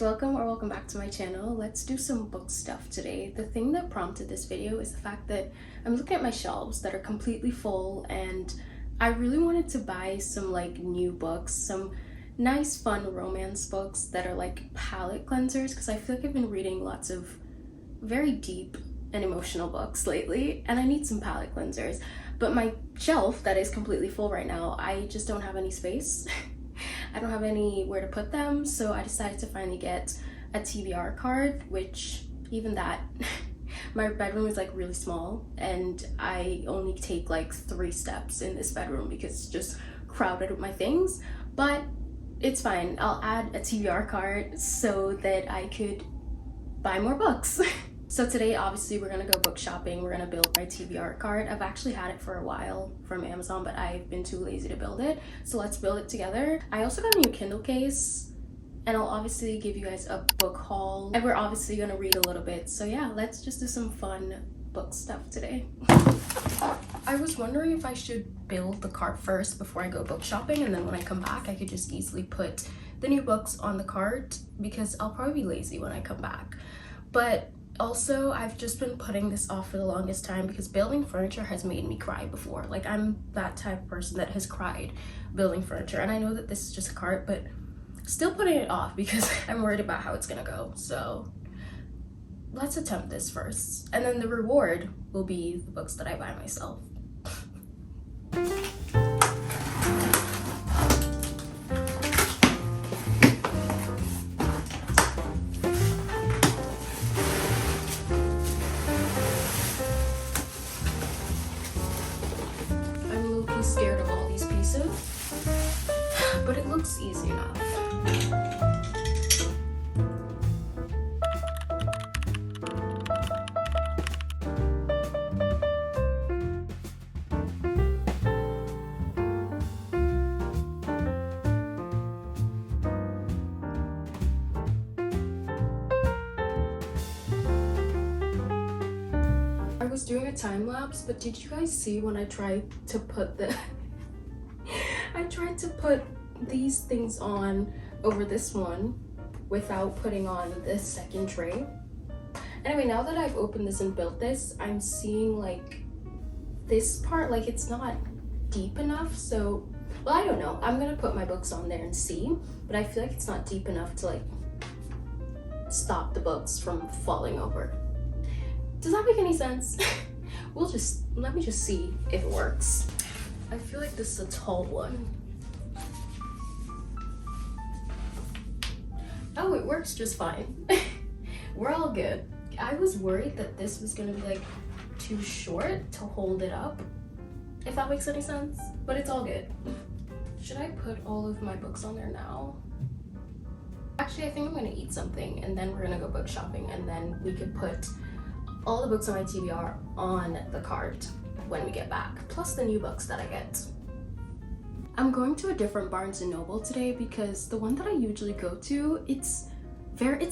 guys, welcome back to my channel. Let's do some book stuff today. The thing that prompted this video is the fact that I'm looking at my shelves that are completely full, and I really wanted to buy some like new books, some nice fun romance books that are like palette cleansers, because I feel like I've been reading lots of very deep and emotional books lately and I need some palette cleansers. But my shelf that is completely full right now, I just don't have any space. I don't have anywhere to put them, so I decided to finally get a TBR card, which even that, my bedroom is like really small and I only take like 3 steps in this bedroom because it's just crowded with my things, but it's fine. I'll add a TBR card so that I could buy more books. So today, obviously, we're gonna go book shopping. We're gonna build my TBR card. I've actually had it for a while from Amazon, but I've been too lazy to build it. So let's build it together. I also got a new Kindle case, and I'll obviously give you guys a book haul. And we're obviously gonna read a little bit. So yeah, let's just do some fun book stuff today. I was wondering if I should build the cart first before I go book shopping, and then when I come back, I could just easily put the new books on the cart because I'll probably be lazy when I come back. But also, I've just been putting this off for the longest time because building furniture has made me cry before. Like, I'm that type of person that has cried building furniture, and I know that this is just a cart, but still putting it off because I'm worried about how it's gonna go. So let's attempt this first, and then the reward will be the books that I buy myself. Scared of all these pieces, but it looks easy enough. I was doing a time lapse, but did you guys see when I tried to put these things on over this one without putting on this second tray? Anyway, now that I've opened this and built this, I'm seeing like this part, like it's not deep enough. So, well, I don't know. I'm gonna put my books on there and see, but I feel like it's not deep enough to like stop the books from falling over. Does that make any sense? Let me just see if it works. I feel like this is a tall one. Oh, it works just fine. We're all good. I was worried that this was gonna be like too short to hold it up, if that makes any sense, but it's all good. Should I put all of my books on there now? Actually, I think I'm gonna eat something and then we're gonna go book shopping, and then we could put all the books on my TBR on the cart when we get back, plus the new books that I get. I'm going to a different Barnes & Noble today because the one that I usually go to, it's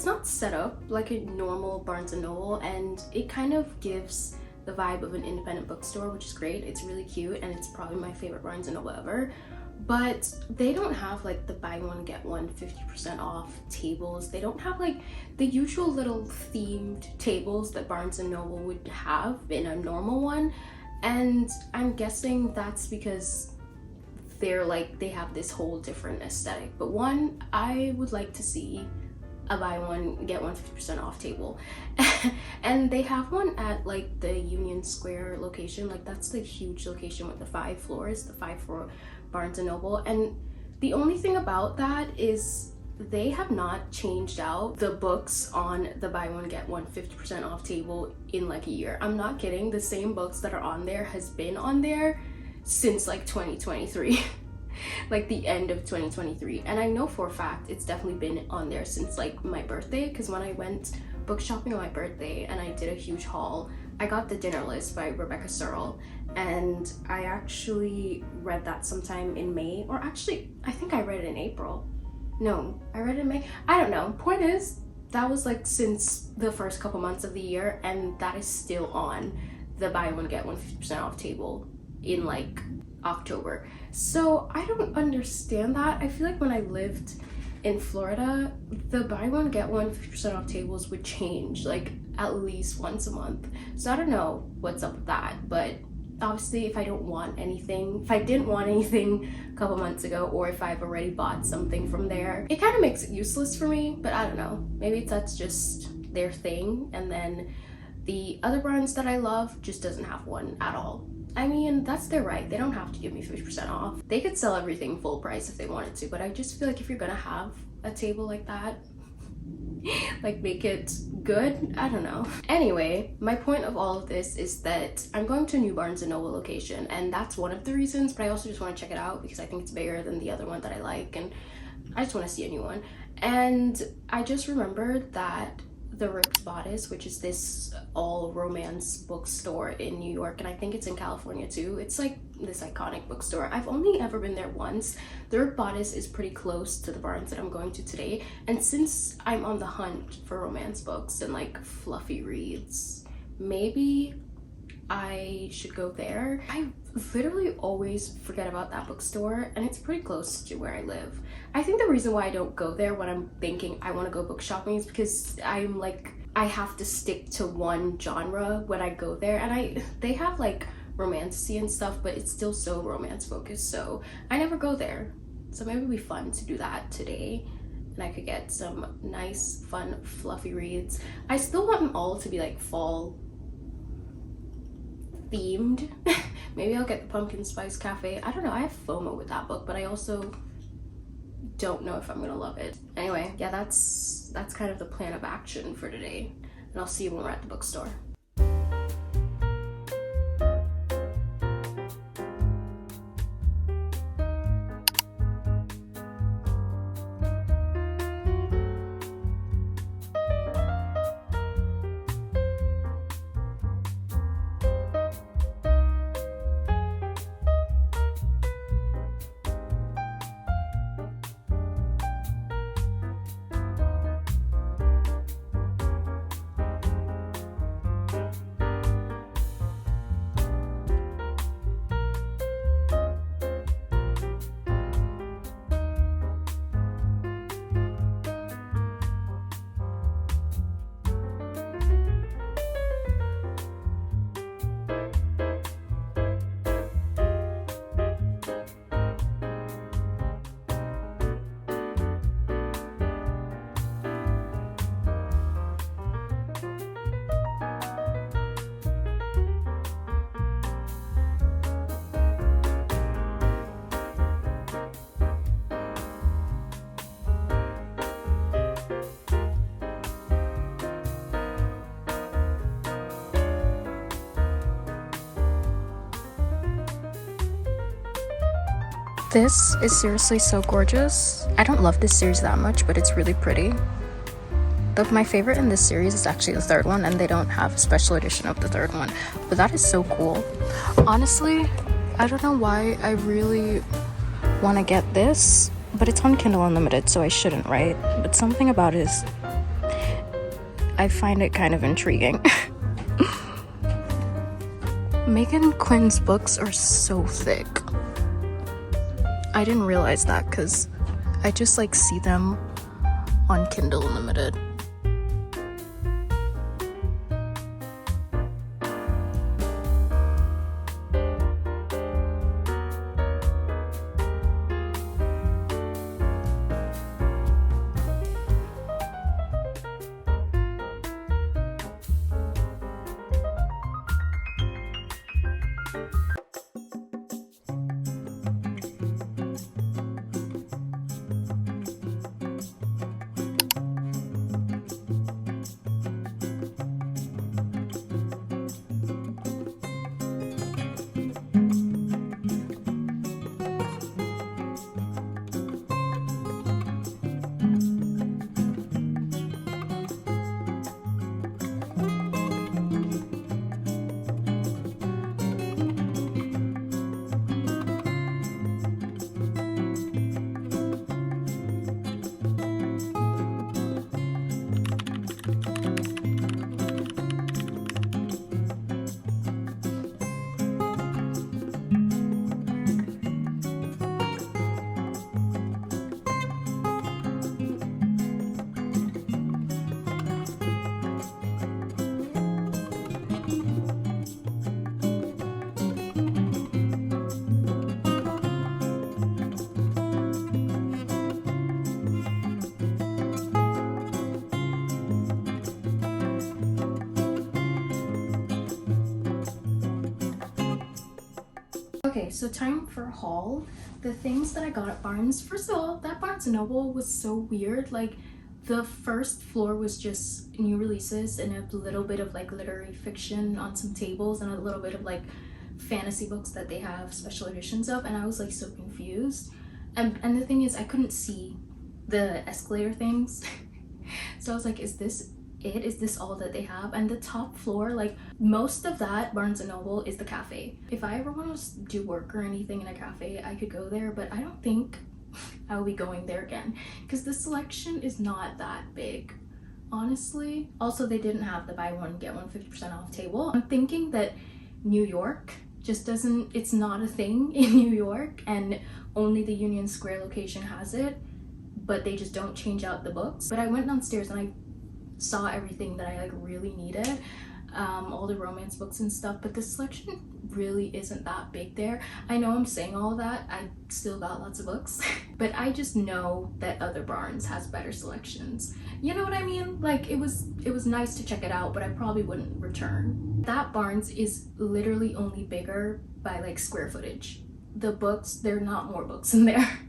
not set up like a normal Barnes & Noble, and it kind of gives the vibe of an independent bookstore, which is great. It's really cute and it's probably my favorite Barnes & Noble ever. But they don't have like the buy one get one 50% off tables. They don't have like the usual little themed tables that Barnes & Noble would have in a normal one. And I'm guessing that's because they have this whole different aesthetic. But one, I would like to see a buy one get one 50% off table. And they have one at like the Union Square location. Like, that's the huge location with the 5 floors, the 5-floor Barnes & Noble. And the only thing about that is they have not changed out the books on the buy one get one 50% off table in like a year. I'm not kidding. The same books that are on there has been on there since like 2023. Like the end of 2023. And I know for a fact it's definitely been on there since like my birthday, because when I went book shopping on my birthday and I did a huge haul, I got The Dinner List by Rebecca Searle, and I actually read that sometime in May, or actually I think I read it in April. No, I read it in May. I don't know. Point is, that was like since the first couple months of the year, and that is still on the buy one get one 50% off table in like October. So I don't understand that. I feel like when I lived in Florida, the buy one get one 50% off tables would change like at least once a month. So I don't know what's up with that, but obviously if I didn't want anything a couple months ago, or if I've already bought something from there, it kind of makes it useless for me. But I don't know, maybe that's just their thing, and then the other brands that I love just doesn't have one at all. I mean, that's their right. They don't have to give me 50% off. They could sell everything full price if they wanted to, but I just feel like if you're gonna have a table like that, like make it good. I don't know. Anyway, my point of all of this is that I'm going to a new Barnes & Noble location, and that's one of the reasons, but I also just want to check it out because I think it's bigger than the other one that I like, and I just want to see a new one. And I just remembered that the Ripped Bodice, which is this all romance bookstore in New York, and I think it's in California too. It's like this iconic bookstore. I've only ever been there once. The Ripped Bodice is pretty close to the Barnes that I'm going to today, and since I'm on the hunt for romance books and like fluffy reads, maybe I should go there. I literally always forget about that bookstore, and it's pretty close to where I live. I think the reason why I don't go there when I'm thinking I want to go book shopping is because I'm like, I have to stick to one genre when I go there, and they have like romantasy and stuff, but it's still so romance focused, so I never go there. So maybe it'd be fun to do that today, and I could get some nice, fun, fluffy reads. I still want them all to be like fall themed. Maybe I'll get the Pumpkin Spice Cafe. I don't know, I have FOMO with that book, but I also don't know if I'm gonna love it. Anyway, yeah, that's kind of the plan of action for today, and I'll see you when we're at the bookstore. This is seriously so gorgeous. I don't love this series that much, but it's really pretty. But my favorite in this series is actually the third one, and they don't have a special edition of the third one. But that is so cool. Honestly, I don't know why I really want to get this, but it's on Kindle Unlimited, so I shouldn't, right? But something about it is, I find it kind of intriguing. Megan Quinn's books are so thick. I didn't realize that because I just like see them on Kindle Unlimited. Okay, so time for a haul. The things that I got at Barnes. First of all, that Barnes & Noble was so weird. Like, the first floor was just new releases and a little bit of like literary fiction on some tables and a little bit of like fantasy books that they have special editions of, and I was like so confused. And the thing is, I couldn't see the escalator things. So I was like, is this it? Is this all that they have? And the top floor, like most of that Barnes & Noble is the cafe. If I ever want to do work or anything in a cafe, I could go there, but I don't think I'll be going there again because the selection is not that big, honestly. Also, they didn't have the buy one get one 50% off table. I'm thinking that New York just doesn't, it's not a thing in New York, and only the Union Square location has it, but they just don't change out the books. But I went downstairs and I saw everything that I like really needed, all the romance books and stuff, but the selection really isn't that big there. I know I'm saying all of that, I still got lots of books, but I just know that other Barnes has better selections. You know what I mean? Like, it was nice to check it out, but I probably wouldn't return. That Barnes is literally only bigger by like square footage. The books, there are not more books in there.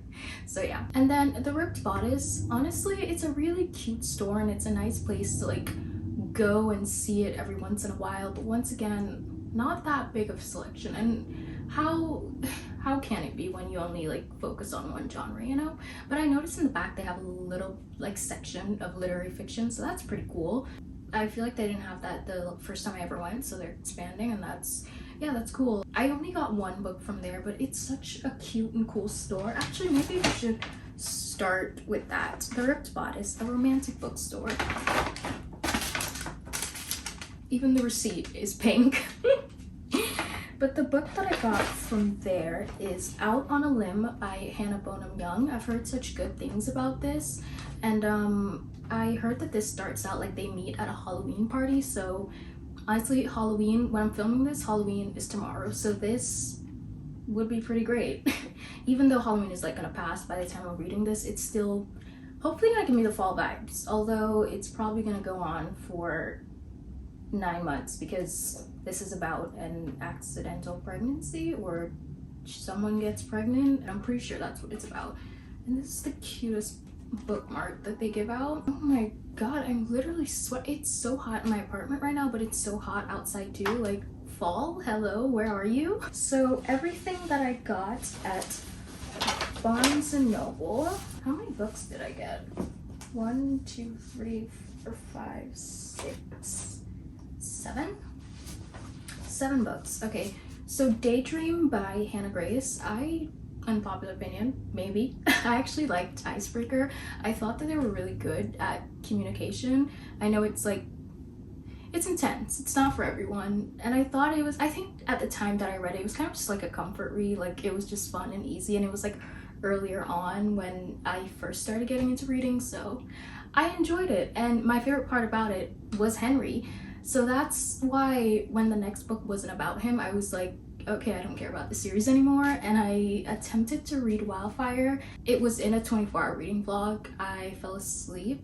So yeah. And then the ripped Bodice, honestly, it's a really cute store and it's a nice place to like go and see it every once in a while, but once again, not that big of a selection. And how can it be when you only like focus on one genre, you know? But I noticed in the back they have a little like section of literary fiction, so that's pretty cool. I feel like they didn't have that the first time I ever went, so they're expanding, and that's cool. I only got one book from there, but it's such a cute and cool store. Actually, maybe we should start with that. The Ripped Bodice, a romantic bookstore. Even the receipt is pink. But the book that I got from there is Out on a Limb by Hannah Bonham Young. I've heard such good things about this, and I heard that this starts out like they meet at a Halloween party. So honestly, Halloween, when I'm filming this, Halloween is tomorrow, so this would be pretty great. Even though Halloween is like gonna pass by the time I'm reading this, it's still hopefully gonna give me the fall vibes, although it's probably gonna go on for 9 months because this is about an accidental pregnancy, or someone gets pregnant. I'm pretty sure that's what it's about. And this is the cutest bookmark that they give out. Oh my god, I'm literally it's so hot in my apartment right now, but it's so hot outside too. Like, fall, hello, where are you? So everything that I got at Barnes & Noble, how many books did I get? 1, 2, 3, 4, 5, 6, 7? 7 books. Okay, so Daydream by Hannah Grace. Unpopular opinion, maybe. I actually liked Icebreaker. I thought that they were really good at communication. I know it's like, it's intense. It's not for everyone. And I thought it was, I think at the time that I read it, it was kind of just like a comfort read. Like, it was just fun and easy, and it was like earlier on when I first started getting into reading, so I enjoyed it. And my favorite part about it was Henry. So that's why when the next book wasn't about him, I was like, okay, I don't care about the series anymore. And I attempted to read Wildfire. It was in a 24-hour reading vlog. I fell asleep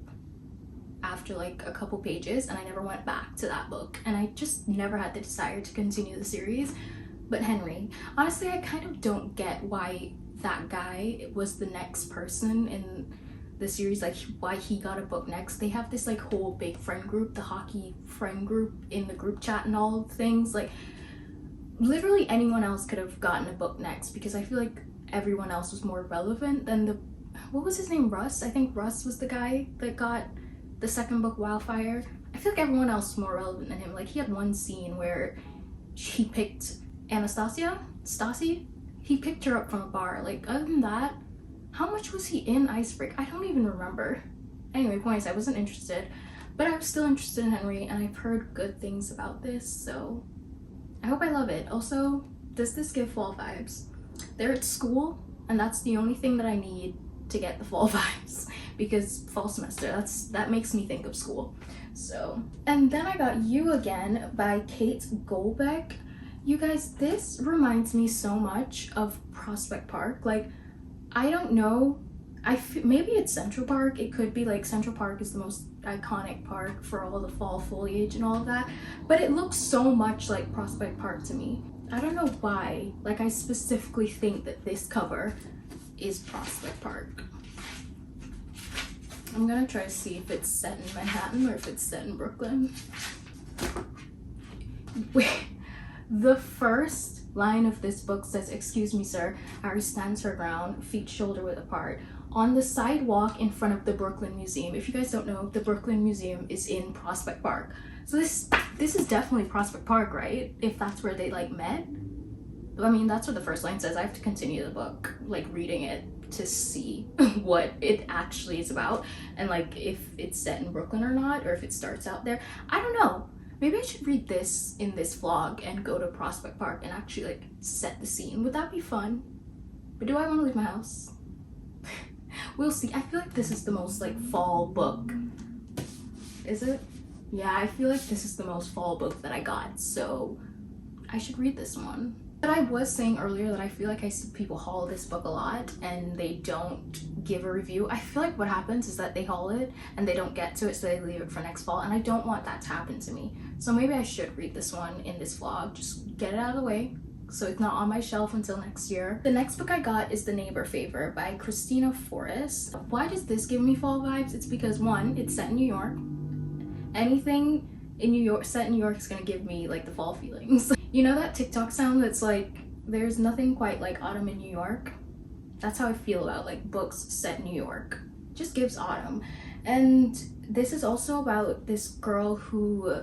after like a couple pages and I never went back to that book. And I just never had the desire to continue the series. But Henry, honestly, I kind of don't get why that guy was the next person in the series, like why he got a book next. They have this like whole big friend group, the hockey friend group in the group chat and all things. Like, literally anyone else could have gotten a book next because I feel like everyone else was more relevant than the, what was his name, Russ? I think Russ was the guy that got the second book, Wildfire. I feel like everyone else was more relevant than him. Like, he had one scene where he picked Stassi? He picked her up from a bar. Like, other than that, how much was he in Icebreaker? I don't even remember. Anyway, point is, I wasn't interested, but I was still interested in Henry, and I've heard good things about this, so I hope I love it. Also, does this give fall vibes? They're at school, and that's the only thing that I need to get the fall vibes, because fall semester, that makes me think of school. So, and then I got You Again by Kate Golbeck. You guys, this reminds me so much of Prospect Park. Like, I don't know, maybe it's Central Park. It could be like Central Park is the most iconic park for all the fall foliage and all of that, but it looks so much like Prospect Park to me. I don't know why. Like, I specifically think that this cover is Prospect Park. I'm gonna try to see if it's set in Manhattan or if it's set in Brooklyn. Wait, the first line of this book says, "Excuse me, sir." Harry stands her ground, feet shoulder width apart, on the sidewalk in front of the Brooklyn Museum. If you guys don't know, the Brooklyn Museum is in Prospect Park. So this is definitely Prospect Park, right? If that's where they like met. I mean, that's what the first line says. I have to continue the book, like reading it, to see what it actually is about and like if it's set in Brooklyn or not, or if it starts out there. I don't know. Maybe I should read this in this vlog and go to Prospect Park and actually like set the scene. Would that be fun? But do I want to leave my house? We'll see. I feel like this is the most like fall book. Is it? Yeah, I feel like this is the most fall book that I got, so I should read this one. But I was saying earlier that I feel like I see people haul this book a lot and they don't give a review. I feel like what happens is that they haul it and they don't get to it, so they leave it for next fall, and I don't want that to happen to me. So maybe I should read this one in this vlog, just get it out of the way so it's not on my shelf until next year. The next book I got is The Neighbor Favor by Christina Forrest. Why does this give me fall vibes? It's because, one, it's set in New York. Anything in New York, set in New York, is gonna give me like the fall feelings. You know that TikTok sound that's like, there's nothing quite like autumn in New York? That's how I feel about like books set in New York. It just gives autumn. And this is also about this girl who,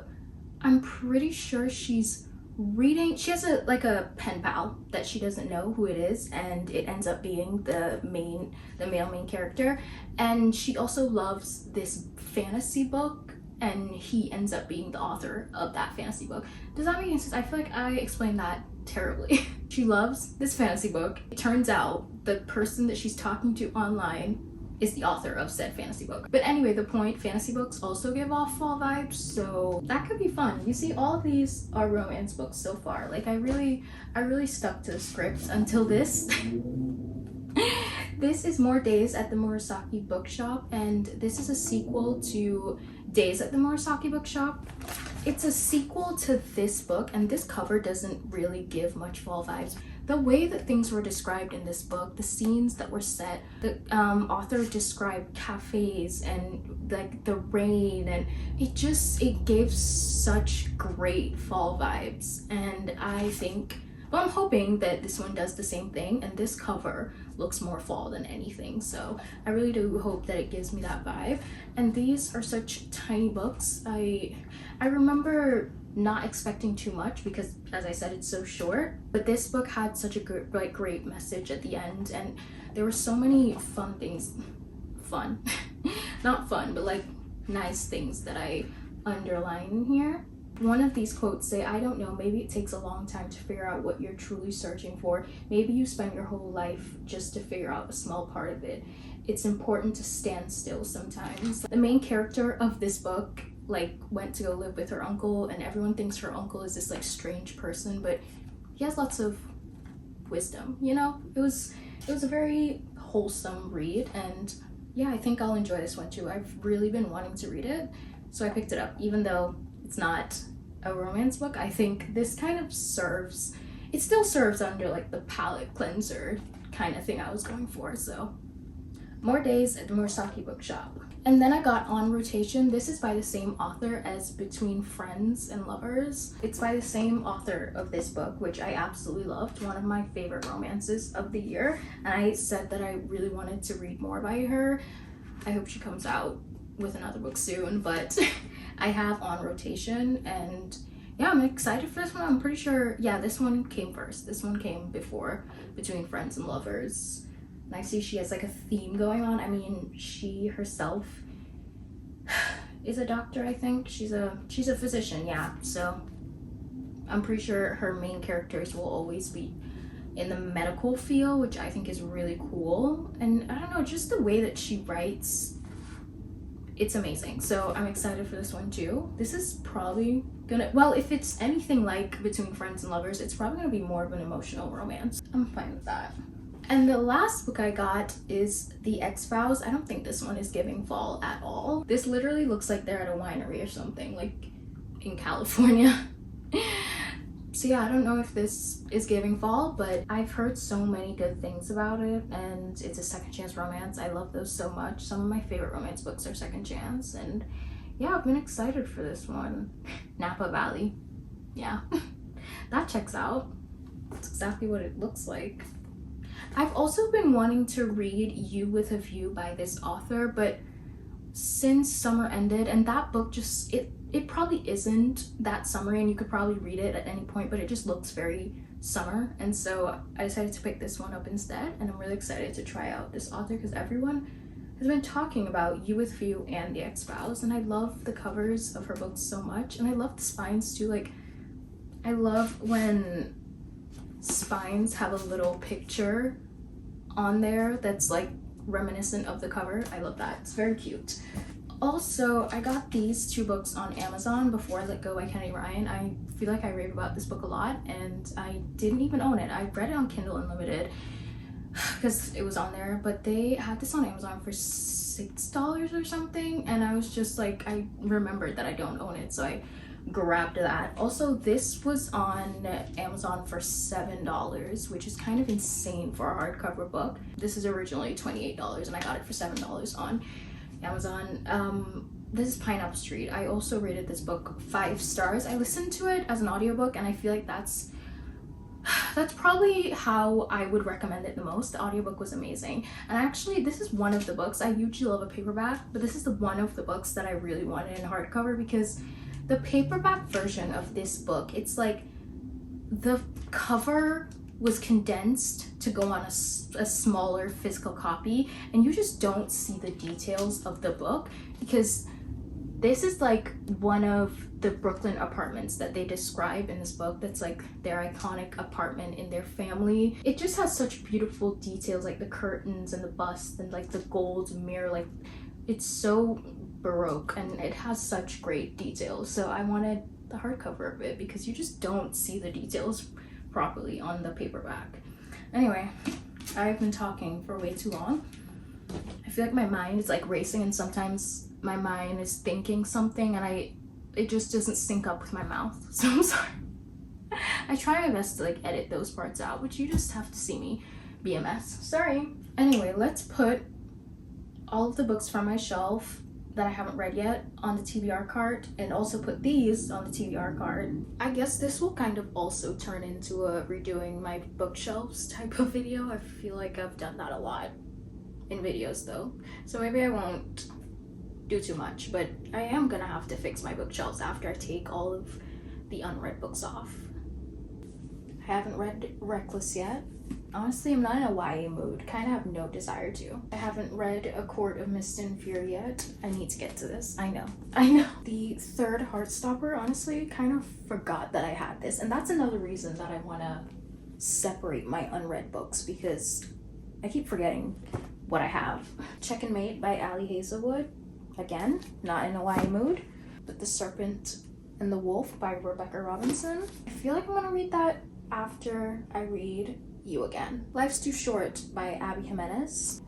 I'm pretty sure she's reading, she has a pen pal that she doesn't know who it is, and it ends up being the male main character. And she also loves this fantasy book, and he ends up being the author of that fantasy book. Does that make any sense? I feel like I explained that terribly. She loves this fantasy book. It turns out the person that she's talking to online is the author of said fantasy book. But anyway, the point, fantasy books also give off fall vibes, so that could be fun. You see, all of these are romance books so far. Like, I really stuck to the script until this. This is More Days at the Murasaki Bookshop, and this is a sequel to Days at the Murasaki Bookshop. It's a sequel to this book, and this cover doesn't really give much fall vibes. The way that things were described in this book, the scenes that were set, the author described cafes and like the rain, and it gave such great fall vibes. And I think, well, I'm hoping that this one does the same thing, and this cover looks more fall than anything, so I really do hope that it gives me that vibe. And these are such tiny books. I remember not expecting too much because, as I said, it's so short, but this book had such a great message at the end, and there were so many fun things, not fun, but like nice things that I underline here. One of these quotes say, "I don't know, maybe it takes a long time to figure out what you're truly searching for. Maybe you spend your whole life just to figure out a small part of it. It's important to stand still sometimes." The main character of this book like went to go live with her uncle, and everyone thinks her uncle is this like strange person, but he has lots of wisdom, you know? It was a very wholesome read, and yeah, I think I'll enjoy this one too. I've really been wanting to read it, so I picked it up. Even though it's not a romance book, I think this kind of serves, it still serves under like the palette cleanser kind of thing I was going for. So More Days at the Murasaki Bookshop. And then I got On Rotation. This is by the same author as Between Friends and Lovers. It's by the same author of this book, which I absolutely loved. One of my favorite romances of the year. And I said that I really wanted to read more by her. I hope she comes out with another book soon, but I have On Rotation, and yeah, I'm excited for this one. I'm pretty sure, yeah, this one came first. This one came before Between Friends and Lovers. And I see she has like a theme going on. I mean, she herself is a doctor, I think. She's a physician, yeah. So I'm pretty sure her main characters will always be in the medical field, which I think is really cool. And I don't know, just the way that she writes, it's amazing. So I'm excited for this one too. This is probably gonna, well, if it's anything like Between Friends and Lovers, it's probably gonna be more of an emotional romance. I'm fine with that. And the last book I got is The X-Files. I don't think this one is giving fall at all. This literally looks like they're at a winery or something, like in California. So yeah, I don't know if this is giving fall, but I've heard so many good things about it, and it's a second chance romance. I love those so much. Some of my favorite romance books are second chance, and yeah, I've been excited for this one. Napa Valley. Yeah, that checks out. That's exactly what it looks like. I've also been wanting to read You with a View by this author, but since summer ended, and that book just, it probably isn't that summery, and you could probably read it at any point, but it just looks very summer, and so I decided to pick this one up instead, and I'm really excited to try out this author because everyone has been talking about You with View and The Ex-Vows, and I love the covers of her books so much, and I love the spines too. Like, I love when spines have a little picture on there that's like reminiscent of the cover. I love that. It's very cute. Also, I got these two books on Amazon, Before I Let Go by Kennedy Ryan. I feel like I rave about this book a lot, and I didn't even own it. I read it on Kindle Unlimited because it was on there, but they had this on Amazon for $6 or something, and I was just like, I remembered that I don't own it, so I grabbed that. Also, this was on Amazon for $7, which is kind of insane for a hardcover book. This is originally $28 and I got it for $7 on Amazon. This is Pineapple Street. I also rated this book 5 stars. I listened to it as an audiobook, and I feel like that's probably how I would recommend it the most. The audiobook was amazing. And actually, this is one of the books, I usually love a paperback, but this is the one of the books that I really wanted in hardcover, because the paperback version of this book, it's like the cover was condensed to go on a smaller physical copy, and you just don't see the details of the book, because this is like one of the Brooklyn apartments that they describe in this book. That's like their iconic apartment in their family. It just has such beautiful details, like the curtains and the bust and like the gold mirror. Like, it's so Baroque and it has such great details. So I wanted the hardcover of it because you just don't see the details properly on the paperback. Anyway, I've been talking for way too long. I feel like my mind is like racing, and sometimes my mind is thinking something and it just doesn't sync up with my mouth. So I'm sorry. I try my best to like edit those parts out, but you just have to see me be a mess. Sorry. Anyway, let's put all of the books from my shelf that I haven't read yet on the TBR cart, and also put these on the TBR cart. I guess this will kind of also turn into a redoing my bookshelves type of video. I feel like I've done that a lot in videos though, so maybe I won't do too much, but I am gonna have to fix my bookshelves after I take all of the unread books off. I haven't read Reckless yet. Honestly, I'm not in a YA mood. Kind of have no desire to. I haven't read A Court of Mist and Fear yet. I need to get to this. I know. The third Heartstopper, honestly, kind of forgot that I had this. And that's another reason that I want to separate my unread books, because I keep forgetting what I have. Check and Mate by Ali Hazelwood. Again, not in a YA mood. But The Serpent and the Wolf by Rebecca Robinson. I feel like I'm going to read that after I read You Again. Life's Too Short by Abby Jimenez.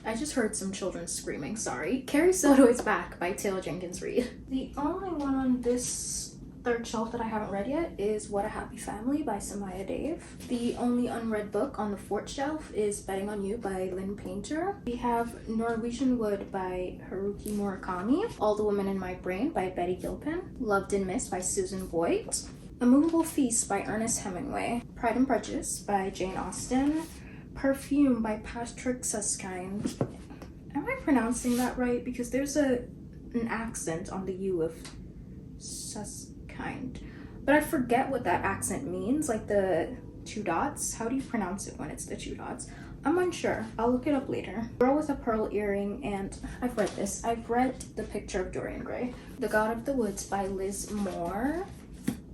I just heard some children screaming, sorry. Carrie Soto Is Back by Taylor Jenkins Reid. The only one on this third shelf that I haven't read yet is What a Happy Family by Samaya Dave. The only unread book on the fourth shelf is Betting on You by Lynn Painter. We have Norwegian Wood by Haruki Murakami. All the Women in My Brain by Betty Gilpin. Loved and Missed by Susan Voigt. A Movable Feast by Ernest Hemingway. Pride and Prejudice by Jane Austen. Perfume by Patrick Susskind. Am I pronouncing that right? Because there's an accent on the U of Susskind. But I forget what that accent means, like the 2 dots. How do you pronounce it when it's the 2 dots? I'm unsure. I'll look it up later. Girl with a Pearl Earring, and I've read this. I've read The Picture of Dorian Gray. The God of the Woods by Liz Moore.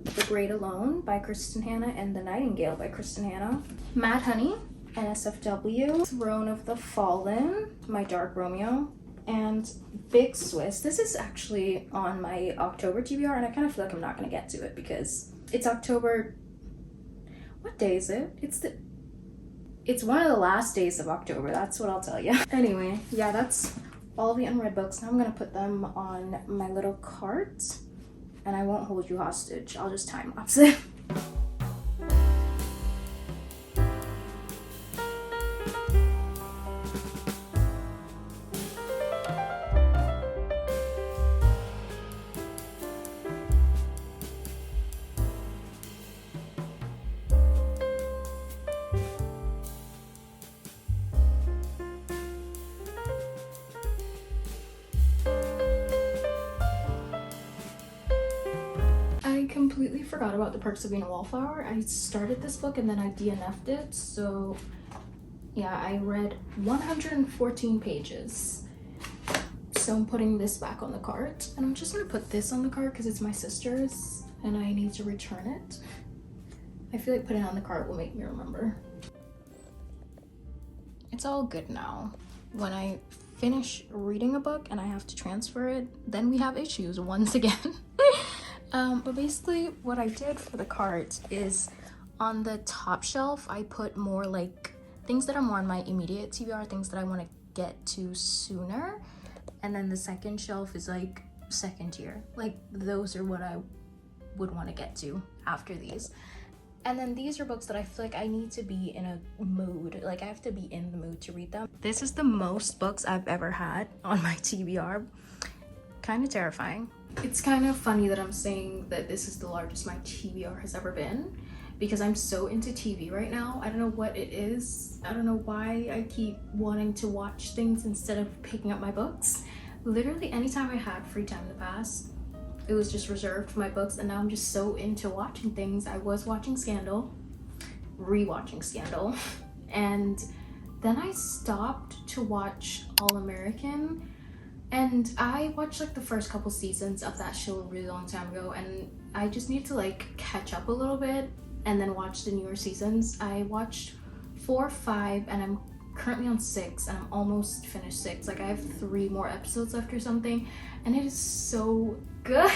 The Great Alone by Kristen Hanna, and The Nightingale by Kristen Hanna. Mad Honey, NSFW. Throne of the Fallen, My Dark Romeo. And Big Swiss. This is actually on my October TBR, and I kind of feel like I'm not going to get to it because it's October. What day is it? It's one of the last days of October. That's what I'll tell you. Anyway, yeah, that's all the unread books. Now I'm gonna put them on my little cart, and I won't hold you hostage. I'll just time lapse it. I completely forgot about The Perks of Being a Wallflower. I started this book and then I DNF'd it, so yeah, I read 114 pages. So I'm putting this back on the cart, and I'm just gonna put this on the cart because it's my sister's and I need to return it. I feel like putting it on the cart will make me remember. It's all good now. When I finish reading a book and I have to transfer it, then we have issues once again. But basically what I did for the cart is on the top shelf, I put more like things that are more on my immediate TBR, things that I want to get to sooner. And then the second shelf is like second tier. Like those are what I would want to get to after these. And then these are books that I feel like I need to be in a mood. Like I have to be in the mood to read them. This is the most books I've ever had on my TBR. Kind of terrifying. It's kind of funny that I'm saying that this is the largest my TBR has ever been, because I'm so into TV right now. I don't know what it is. I don't know why I keep wanting to watch things instead of picking up my books. Literally anytime I had free time in the past, it was just reserved for my books, and now I'm just so into watching things. I was watching Scandal, rewatching Scandal, and then I stopped to watch All American. And I watched like the first couple seasons of that show a really long time ago, and I just need to like catch up a little bit and then watch the newer seasons. I watched 4, 5, and I'm currently on 6, and I'm almost finished 6. Like I have 3 more episodes left or something, and it is so good.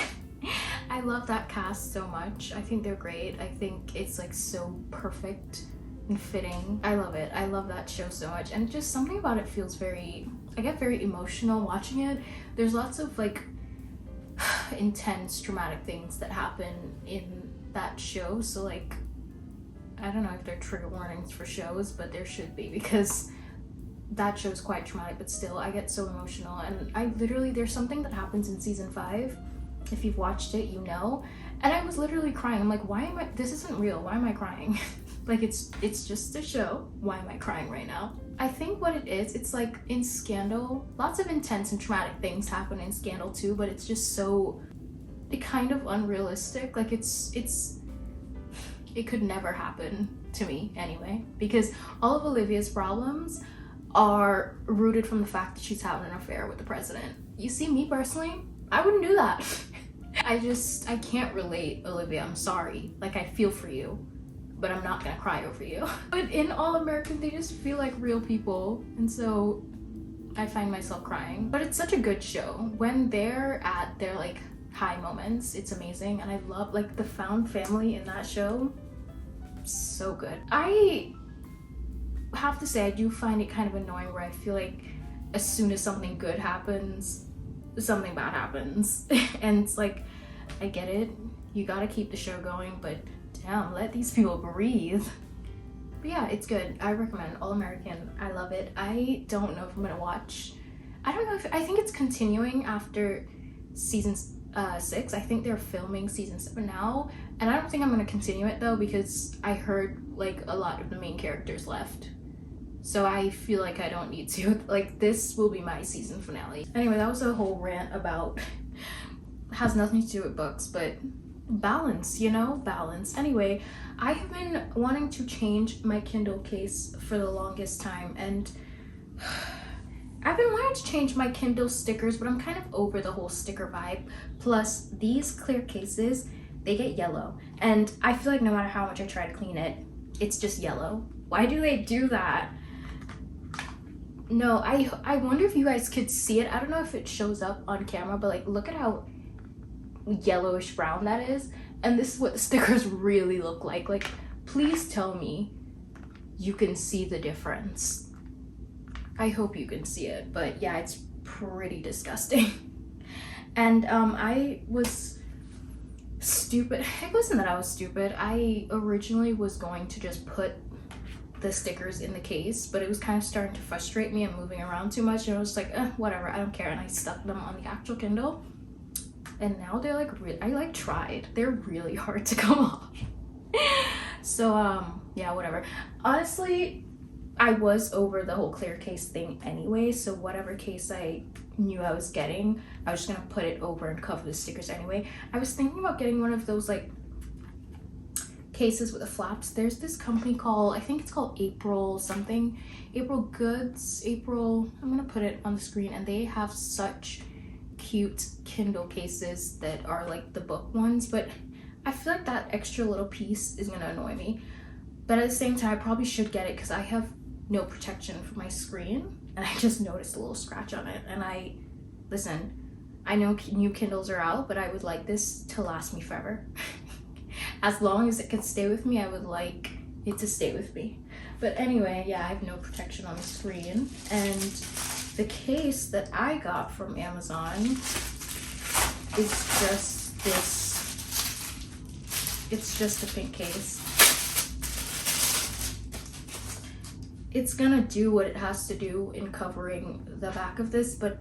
I love that cast so much. I think they're great. I think it's like so perfect and fitting. I love it. I love that show so much, and just something about it feels very, I get very emotional watching it. There's lots of like intense traumatic things that happen in that show, so like I don't know if they're trigger warnings for shows, but there should be, because that show is quite traumatic. But still, I get so emotional, and I literally, there's something that happens in season 5, if you've watched it you know, and I was literally crying. I'm like, why am I, this isn't real, why am I crying? Like it's just a show, why am I crying right now? I think what it is, it's like in Scandal, lots of intense and traumatic things happen in Scandal too, but it's just so kind of unrealistic. Like it could never happen to me anyway, because all of Olivia's problems are rooted from the fact that she's having an affair with the president. You see, me personally, I wouldn't do that. I can't relate, Olivia, I'm sorry. Like I feel for you, but I'm not gonna cry over you. But in All American, they just feel like real people, and so I find myself crying. But it's such a good show. When they're at their like high moments, it's amazing, and I love like the found family in that show. So good. I have to say, I do find it kind of annoying where I feel like as soon as something good happens, something bad happens. And it's like, I get it, you gotta keep the show going, but damn, let these people breathe. But yeah, it's good. I recommend All American. I love it. I don't know if I'm gonna watch, I don't know if, I think it's continuing after season 6. I think they're filming season 7 now, and I don't think I'm gonna continue it though, because I heard like a lot of the main characters left, so I feel like I don't need to. Like this will be my season finale. Anyway, that was a whole rant about has nothing to do with books, but balance, you know, balance. Anyway, I have been wanting to change my Kindle case for the longest time, and I've been wanting to change my Kindle stickers, but I'm kind of over the whole sticker vibe. Plus, these clear cases, they get yellow, and I feel like no matter how much I try to clean it, it's just yellow. Why do they do that? No, I wonder if you guys could see it. I don't know if it shows up on camera, but like look at how yellowish brown that is, and this is what the stickers really look like. Like please tell me you can see the difference. I hope you can see it, but yeah, it's pretty disgusting. And I was stupid. It wasn't that I was stupid. I originally was going to just put the stickers in the case, but it was kind of starting to frustrate me and moving around too much, and I was like, whatever, I don't care. And I stuck them on the actual Kindle, and now they're like I like tried, they're really hard to come off. So yeah, whatever. Honestly, I was over the whole clear case thing anyway, so whatever case I knew I was getting, I was just gonna put it over and cover the stickers anyway. I was thinking about getting one of those like cases with the flaps. There's this company called, I think it's called April something, April Goods, April, I'm gonna put it on the screen, and they have such cute Kindle cases that are like the book ones, but I feel like that extra little piece is gonna annoy me. But at the same time, I probably should get it because I have no protection for my screen, and I just noticed a little scratch on it. And listen, I know new Kindles are out, but I would like this to last me forever. As long as it can stay with me, I would like it to stay with me. But anyway, yeah, I have no protection on the screen. And the case that I got from Amazon is just this. It's just a pink case. It's gonna do what it has to do in covering the back of this, but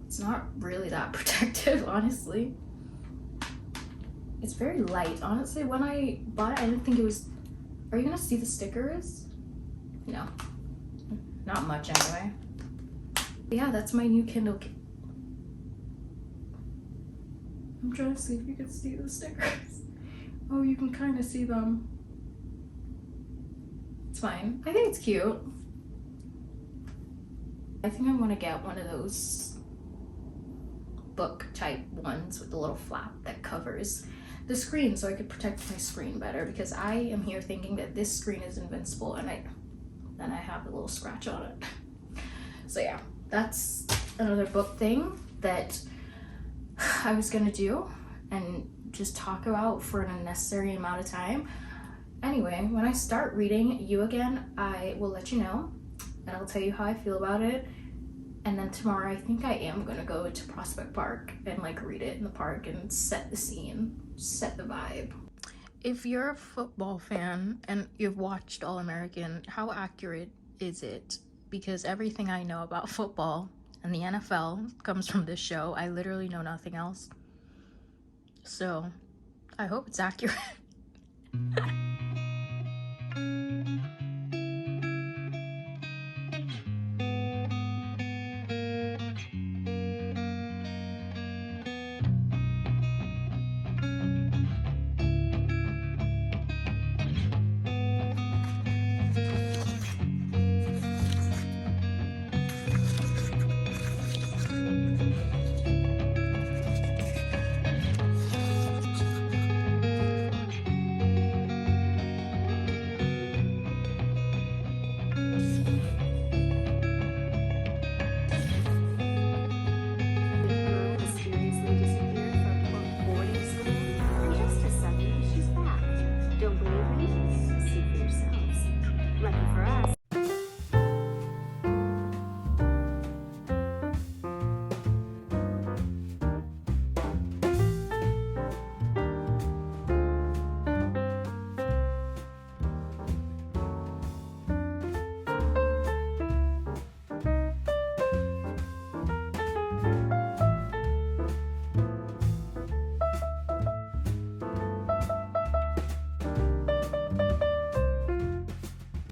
it's not really that protective, honestly. It's very light. Honestly, when I bought it, I didn't think it was... Are you gonna see the stickers? No. Not much anyway. But yeah, that's my new Kindle. I'm trying to see if you can see the stickers. Oh, you can kind of see them. It's fine. I think it's cute. I think I want to get one of those book type ones with the little flap that covers the screen so I could protect my screen better, because I am here thinking that this screen is invincible and then I have a little scratch on it. So yeah, that's another book thing that I was gonna do and just talk about for an unnecessary amount of time. Anyway, when I start reading You Again, I will let you know and I'll tell you how I feel about it. And then tomorrow, I think I am gonna go to Prospect Park and like read it in the park and set the scene, set the vibe. If you're a football fan and you've watched All American, how accurate is it? Because everything I know about football and the NFL comes from this show. I literally know nothing else. So I hope it's accurate.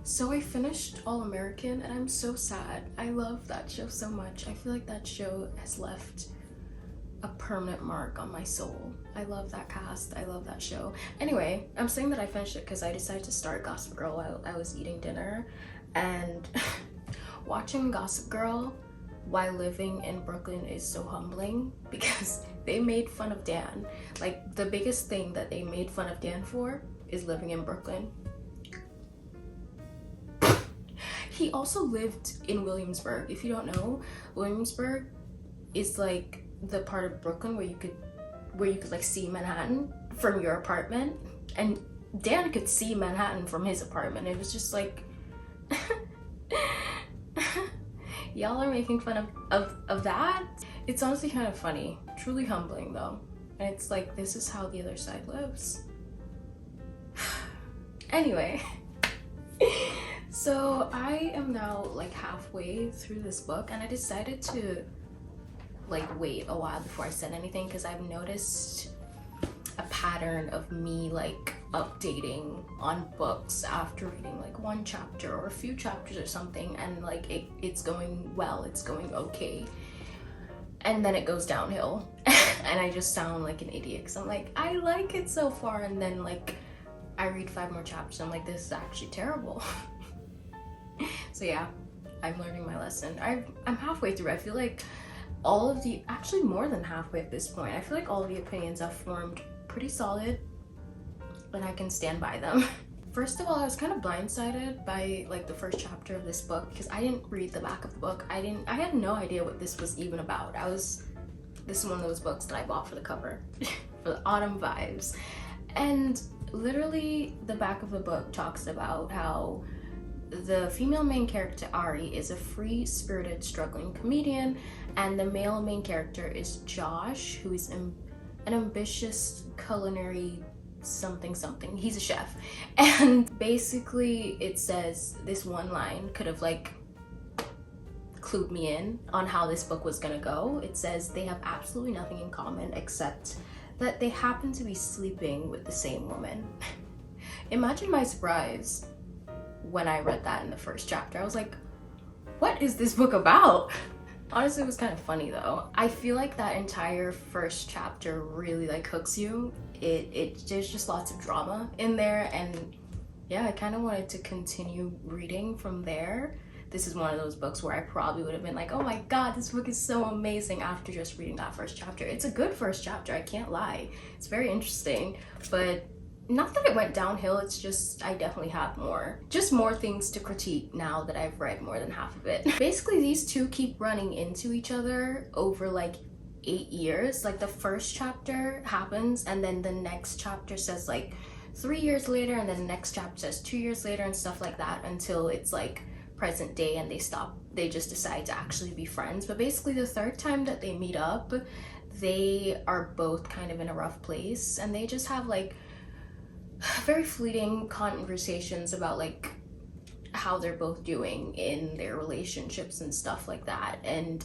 So I finished All American and I'm so sad. I love that show so much. I feel like that show has left a permanent mark on my soul. I love that cast. I love that show. Anyway, I'm saying that I finished it because I decided to start Gossip Girl while I was eating dinner, and watching Gossip Girl while living in Brooklyn is so humbling because they made fun of Dan. Like, the biggest thing that they made fun of Dan for is living in Brooklyn. He also lived in Williamsburg. If you don't know, Williamsburg is like the part of Brooklyn where you could like see Manhattan from your apartment, and Dan could see Manhattan from his apartment. It was just like Y'all are making fun of that? It's honestly kind of funny. Truly humbling though. And it's like, this is how the other side lives. Anyway. So I am now like halfway through this book, and I decided to like wait a while before I said anything because I've noticed a pattern of me like updating on books after reading like one chapter or a few chapters or something, and like it's going well, it's going okay, and then it goes downhill and I just sound like an idiot because I'm like, I like it so far, and then like I read 5 more chapters, I'm like, this is actually terrible. So yeah, I'm learning my lesson. I'm halfway through. I feel like all of the, actually more than halfway at this point, I feel like all of the opinions I've formed pretty solid and I can stand by them. First of all, I was kind of blindsided by like the first chapter of this book because I didn't read the back of the book. I had no idea what this was even about. This is one of those books that I bought for the cover, for the autumn vibes. And literally the back of the book talks about how the female main character, Ari, is a free-spirited, struggling comedian, and the male main character is Josh, who is an ambitious culinary something. He's a chef. And basically it says, this one line could have like clued me in on how this book was gonna go. It says they have absolutely nothing in common except that they happen to be sleeping with the same woman. Imagine my surprise when I read that in the first chapter. I was like, what is this book about? Honestly, it was kind of funny though. I feel like that entire first chapter really like hooks you. There's just lots of drama in there, and yeah, I kind of wanted to continue reading from there. This is one of those books where I probably would have been like, oh my god, this book is so amazing after just reading that first chapter. It's a good first chapter, I can't lie. It's very interesting, but not that it went downhill, it's just I definitely have more things to critique now that I've read more than half of it. Basically, these two keep running into each other over like 8 years. Like the first chapter happens and then the next chapter says like 3 years later, and then the next chapter says 2 years later and stuff like that, until it's like present day and they just decide to actually be friends. But basically the third time that they meet up, they are both kind of in a rough place, and they just have like very fleeting conversations about like how they're both doing in their relationships and stuff like that. And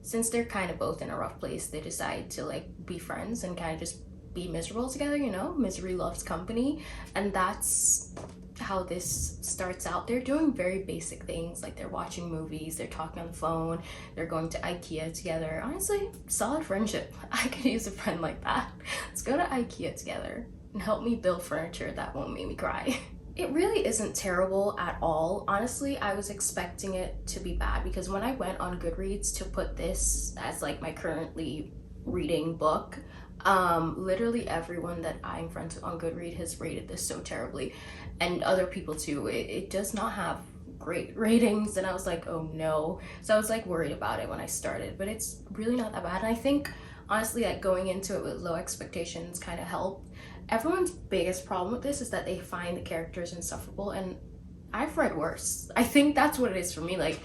since they're kind of both in a rough place, they decide to like be friends and kind of just be miserable together, you know, misery loves company. And that's how this starts out. They're doing very basic things, like they're watching movies, they're talking on the phone, they're going to IKEA together. Honestly, solid friendship. I could use a friend like that. Let's go to IKEA together and help me build furniture that won't make me cry. It really isn't terrible at all. Honestly, I was expecting it to be bad because when I went on Goodreads to put this as like my currently reading book, literally everyone that I'm friends with on Goodreads has rated this so terribly, and other people too. It does not have great ratings, and I was like, oh no. So I was like worried about it when I started, but it's really not that bad. And I think honestly, like going into it with low expectations kind of helped. Everyone's biggest problem with this is that they find the characters insufferable, and I've read worse. I think that's what it is for me. Like,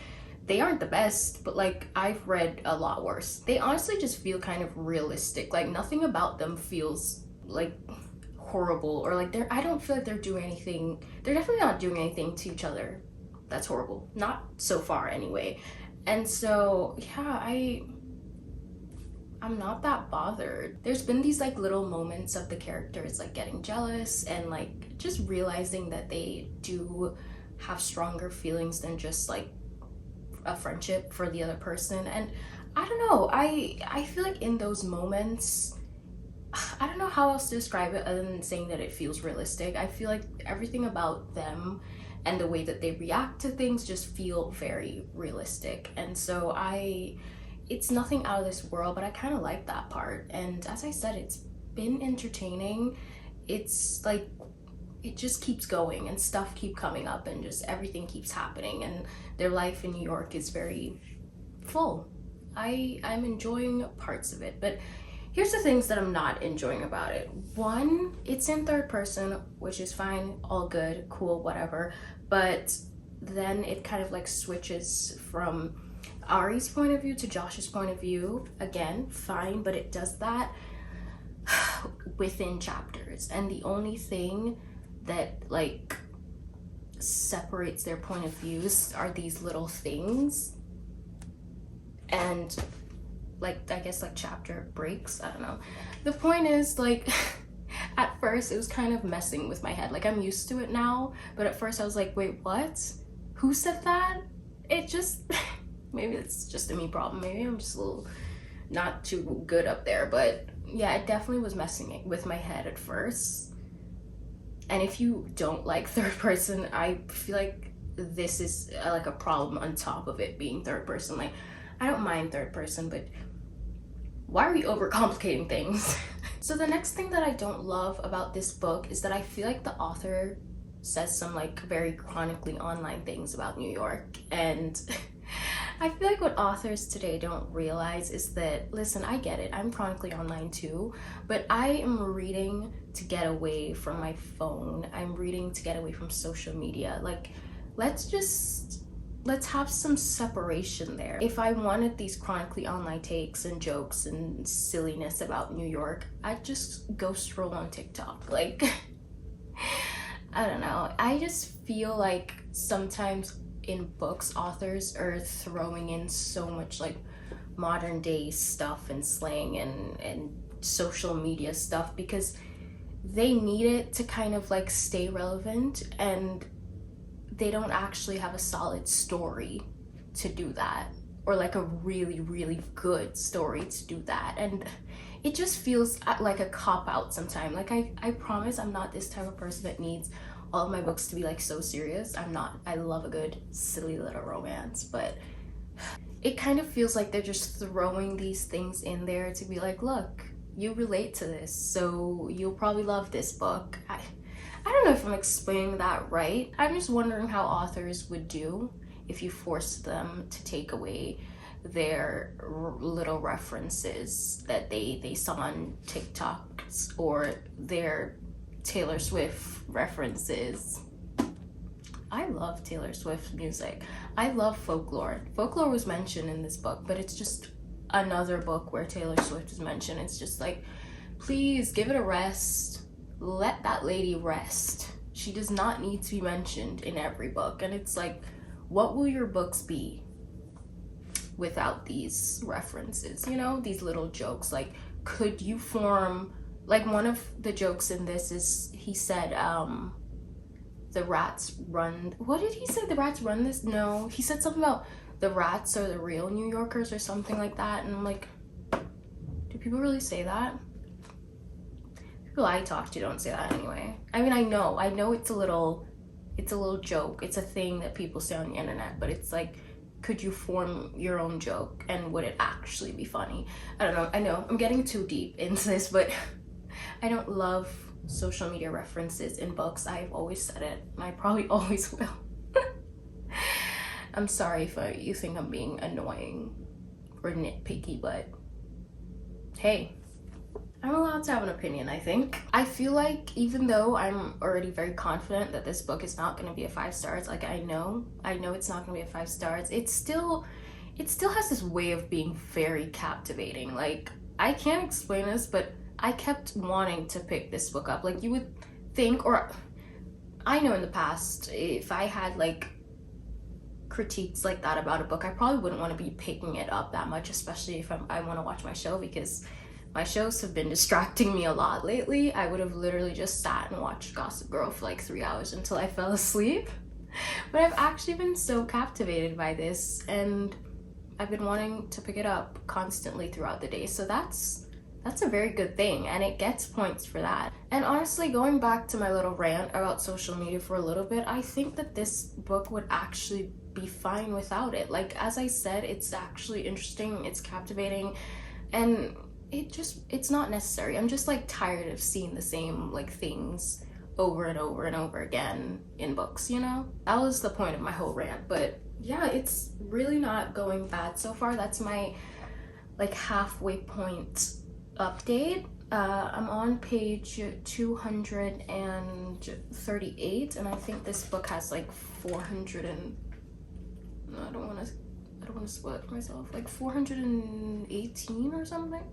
they aren't the best, but like I've read a lot worse. They honestly just feel kind of realistic. Like nothing about them feels like horrible, or like I don't feel like they're doing anything. They're definitely not doing anything to each other that's horrible. Not so far anyway. And so yeah, I'm not that bothered. There's been these like little moments of the characters like getting jealous and like just realizing that they do have stronger feelings than just like a friendship for the other person. And I don't know, I feel like in those moments, I don't know how else to describe it other than saying that it feels realistic. I feel like everything about them and the way that they react to things just feel very realistic. And so it's nothing out of this world, but I kind of like that part. And as I said, it's been entertaining. It's like, it just keeps going and stuff keep coming up and just everything keeps happening, and their life in New York is very full. I'm enjoying parts of it, but here's the things that I'm not enjoying about it. One, it's in third person, which is fine, all good, cool, whatever, but then it kind of like switches from Ari's point of view to Josh's point of view, again, fine, but it does that within chapters. And the only thing that like separates their point of views are these little things. And like, I guess like chapter breaks, I don't know. The point is like, at first it was kind of messing with my head. Like, I'm used to it now, but at first I was like, wait, what? Who said that? It just, maybe it's just a me problem. Maybe I'm just a little not too good up there, but yeah, it definitely was messing with my head at first. And if you don't like third person, I feel like this is like a problem on top of it being third person. Like, I don't mind third person, but why are we overcomplicating things? So the next thing that I don't love about this book is that I feel like the author says some like very chronically online things about New York. And I feel like what authors today don't realize is that, listen, I get it, I'm chronically online too, but I am reading to get away from my phone. I'm reading to get away from social media. Like, let's have some separation there. If I wanted these chronically online takes and jokes and silliness about New York, I'd just go stroll on TikTok. Like, I don't know. I just feel like sometimes in books, authors are throwing in so much like modern day stuff and slang and social media stuff because they need it to kind of like stay relevant, and they don't actually have a solid story to do that, or like a really, really good story to do that. And it just feels like a cop-out sometimes. Like, I promise I'm not this type of person that needs all of my books to be like so serious. I'm not. I love a good silly little romance, but it kind of feels like they're just throwing these things in there to be like, look, you relate to this, so you'll probably love this book. I don't know if I'm explaining that right. I'm just wondering how authors would do if you forced them to take away their little references that they saw on TikToks, or their Taylor Swift references. I love Taylor Swift music. I love folklore. Folklore was mentioned in this book, but it's just another book where Taylor Swift is mentioned. It's just like, please give it a rest. Let that lady rest. She does not need to be mentioned in every book. And it's like, what will your books be without these references? You know, these little jokes. Like, could you form, like, one of the jokes in this is, he said, the rats run, what did he say? The rats run this? No, he said something about the rats are the real New Yorkers or something like that. And I'm like, do people really say that? People I talk to don't say that anyway. I mean, I know it's a little joke. It's a thing that people say on the internet, but it's like, could you form your own joke and would it actually be funny? I don't know. I know I'm getting too deep into this, but I don't love social media references in books. I've always said it, and I probably always will. I'm sorry if you think I'm being annoying or nitpicky, but hey, I'm allowed to have an opinion, I think. I feel like even though I'm already very confident that this book is not going to be a 5 stars, like I know it's not going to be a 5 stars, it still has this way of being very captivating. Like, I can't explain this, but I kept wanting to pick this book up. Like, you would think, or I know in the past, if I had like critiques like that about a book, I probably wouldn't want to be picking it up that much, especially if I want to watch my show, because my shows have been distracting me a lot lately. I would have literally just sat and watched Gossip Girl for like 3 hours until I fell asleep. But I've actually been so captivated by this, and I've been wanting to pick it up constantly throughout the day. So that's a very good thing, and it gets points for that. And honestly, going back to my little rant about social media for a little bit, I think that this book would actually be fine without it. Like, as I said, it's actually interesting, it's captivating, and it's not necessary. I'm just like tired of seeing the same like things over and over and over again in books, you know? That was the point of my whole rant. But yeah, it's really not going bad so far. That's my like halfway point update. I'm on page 238, and I think this book has like 400 and I don't want don't want to split myself, like 418 or something.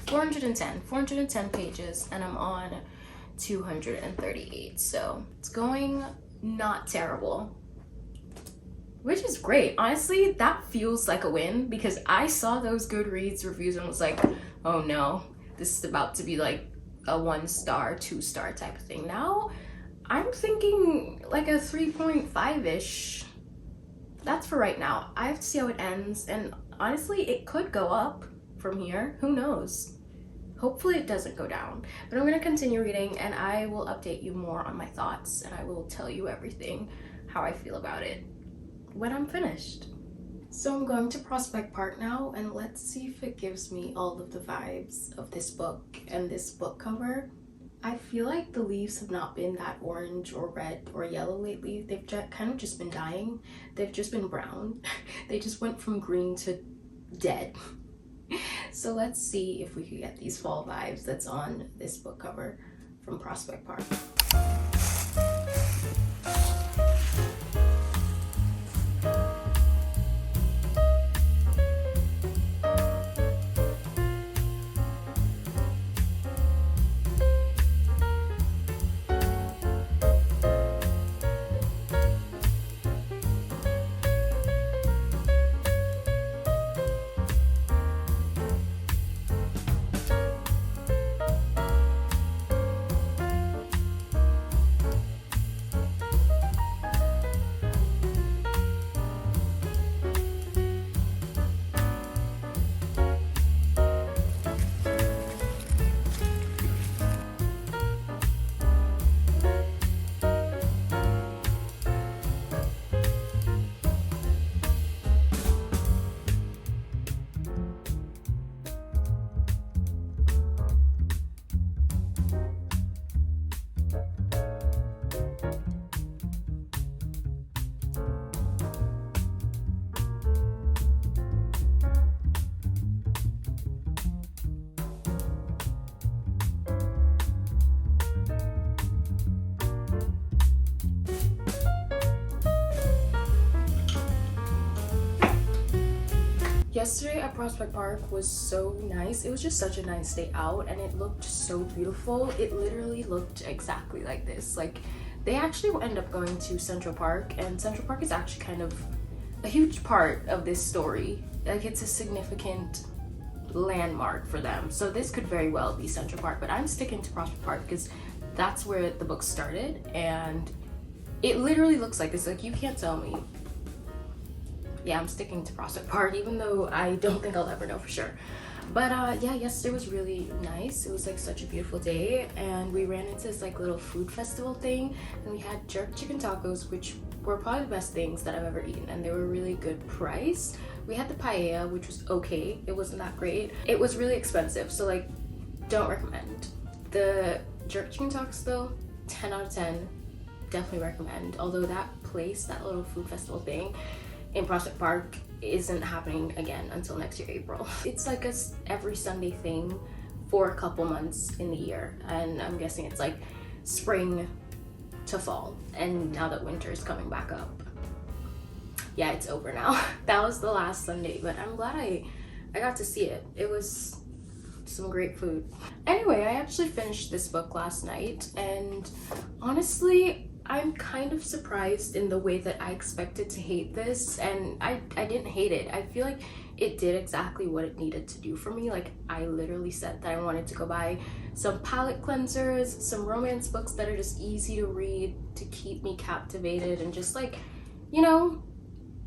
410 pages, and I'm on 238, so it's going not terrible, which is great. Honestly, that feels like a win, because I saw those Goodreads reviews and was like, oh no, this is about to be like a 1-star, 2-star type of thing. Now I'm thinking like a 3.5-ish. That's for right now. I have to see how it ends, and honestly, it could go up from here. Who knows? Hopefully it doesn't go down. But I'm gonna continue reading, and I will update you more on my thoughts, and I will tell you everything, how I feel about it, when I'm finished. So I'm going to Prospect Park now, and let's see if it gives me all of the vibes of this book and this book cover. I feel like the leaves have not been that orange or red or yellow lately. They've kind of just been dying. They've just been brown. They just went from green to dead. So let's see if we could get these fall vibes that's on this book cover from Prospect Park. Yesterday at Prospect Park was so nice. It was just such a nice day out, and it looked so beautiful. It literally looked exactly like this. Like, they actually end up going to Central Park, and Central Park is actually kind of a huge part of this story. Like, it's a significant landmark for them. So this could very well be Central Park, but I'm sticking to Prospect Park because that's where the book started, and it literally looks like this. Like, you can't tell me. Yeah, I'm sticking to Prospect Park, even though I don't think I'll ever know for sure. But yeah, yesterday was really nice. It was like such a beautiful day, and we ran into this like little food festival thing, and we had jerk chicken tacos, which were probably the best things that I've ever eaten, and they were really good price. We had the paella, which was okay. It wasn't that great. It was really expensive, so like, don't recommend. The jerk chicken tacos though, 10 out of 10, definitely recommend. Although that place, that little food festival thing in Prospect Park isn't happening again until next year, April. It's like a every Sunday thing for a couple months in the year, and I'm guessing it's like spring to fall, and now that winter is coming back up. Yeah, it's over now. That was the last Sunday, but I'm glad I got to see it. It was some great food. Anyway, I actually finished this book last night, and honestly, I'm kind of surprised in the way that I expected to hate this, and I didn't hate it. I feel like it did exactly what it needed to do for me. Like, I literally said that I wanted to go buy some palette cleansers, some romance books that are just easy to read to keep me captivated, and just like, you know,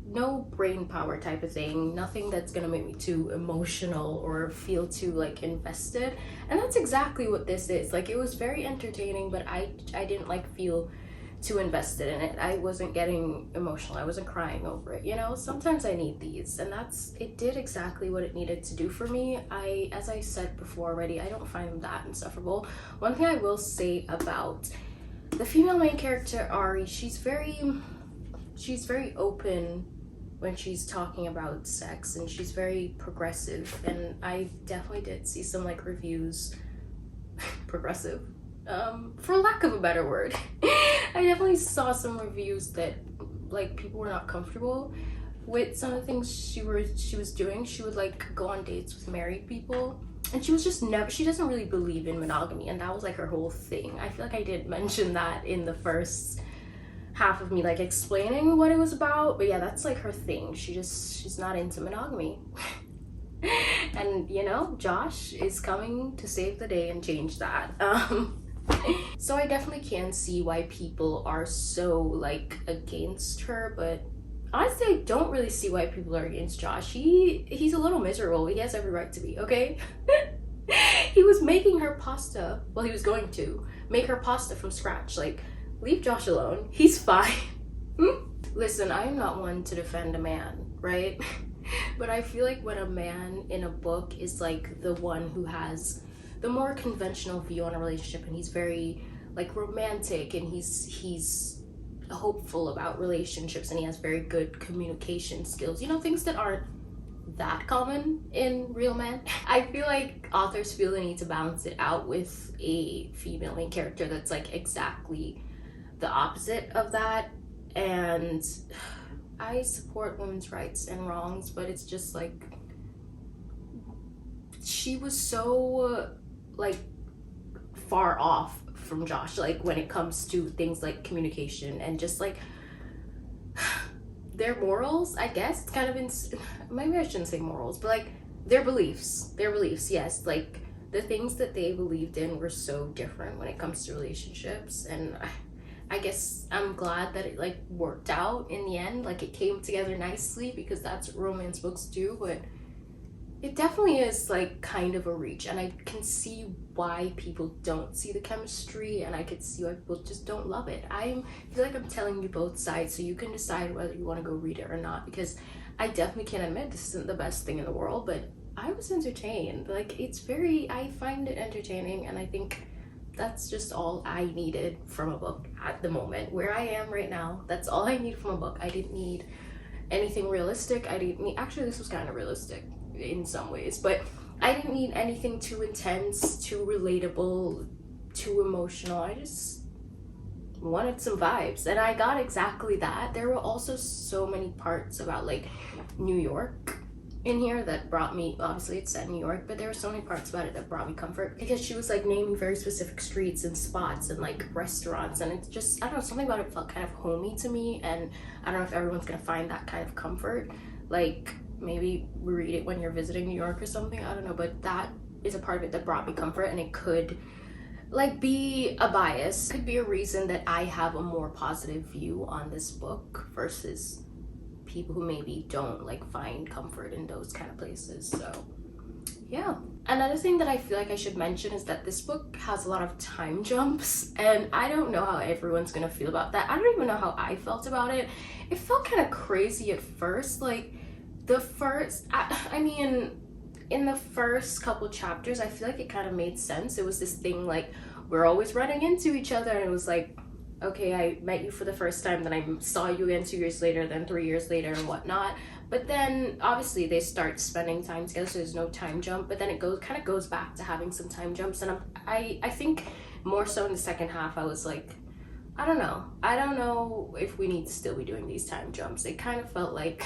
no brain power type of thing, nothing that's gonna make me too emotional or feel too like invested. And that's exactly what this is. Like, it was very entertaining, but I didn't like feel too invested in it. I wasn't getting emotional. I wasn't crying over it. You know, sometimes I need these, and it did exactly what it needed to do for me. As I said before already, I don't find them that insufferable. One thing I will say about the female main character, Ari, she's very open when she's talking about sex, and she's very progressive, and I definitely did see some like reviews progressive, for lack of a better word. I definitely saw some reviews that like people were not comfortable with some of the things she was doing. She would like go on dates with married people, and she was just never, she doesn't really believe in monogamy, and that was like her whole thing. I feel like I did mention that in the first half of me like explaining what it was about, but yeah, that's like her thing. She's not into monogamy. And you know, Josh is coming to save the day and change that. So I definitely can see why people are so like against her, but honestly, I don't really see why people are against Josh. He's a little miserable. He has every right to be, okay? He was making her pasta. Well, he was going to make her pasta from scratch. Like, leave Josh alone. He's fine. Listen, I am not one to defend a man, right? But I feel like when a man in a book is like the one who has the more conventional view on a relationship, and he's very like romantic, and he's hopeful about relationships, and he has very good communication skills, you know, things that aren't that common in real men. I feel like authors feel the need to balance it out with a female main character that's like exactly the opposite of that. And I support women's rights and wrongs, but it's just like she was so like far off from Josh, like when it comes to things like communication and just like their morals, I guess. It's kind of maybe I shouldn't say morals, but like their beliefs, yes, like the things that they believed in were so different when it comes to relationships. And I guess I'm glad that it like worked out in the end, like it came together nicely, because that's what romance books do. But it definitely is like kind of a reach, and I can see why people don't see the chemistry, and I could see why people just don't love it. I feel like I'm telling you both sides so you can decide whether you want to go read it or not, because I definitely can admit this isn't the best thing in the world, but I was entertained. Like I find it entertaining, and I think that's just all I needed from a book at the moment where I am right now. That's all I need from a book. I didn't need anything realistic. Actually, this was kind of realistic in some ways, but I didn't need anything too intense, too relatable, too emotional. I just wanted some vibes, and I got exactly that. There were also so many parts about like New York in here that brought me, obviously it's set in New York, but there were so many parts about it that brought me comfort, because she was like naming very specific streets and spots and like restaurants, and it's just, I don't know, something about it felt kind of homey to me. And I don't know if everyone's gonna find that kind of comfort. Like maybe read it when you're visiting New York or something, I don't know, but that is a part of it that brought me comfort. And it could like be a bias, could be a reason that I have a more positive view on this book versus people who maybe don't like find comfort in those kind of places. So yeah. Another thing that I feel like I should mention is that this book has a lot of time jumps, and I don't know how everyone's gonna feel about that. I don't even know how I felt about it. It felt kind of crazy at first. Like I mean, in the first couple chapters, I feel like it kind of made sense. It was this thing like we're always running into each other, and it was like, okay, I met you for the first time, then I saw you again 2 years later, then 3 years later and whatnot. But then obviously they start spending time together, so there's no time jump, but then it kind of goes back to having some time jumps. And I think more so in the second half, I was like, I don't know if we need to still be doing these time jumps. It kind of felt like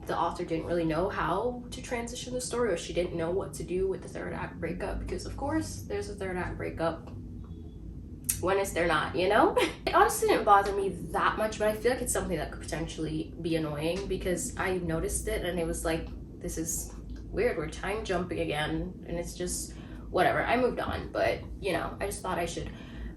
the author didn't really know how to transition the story, or she didn't know what to do with the third act breakup, because of course there's a third act breakup. When is there not, you know? It honestly didn't bother me that much, but I feel like it's something that could potentially be annoying, because I noticed it and it was like, this is weird, we're time jumping again, and it's just whatever. I moved on, but you know, I just thought I should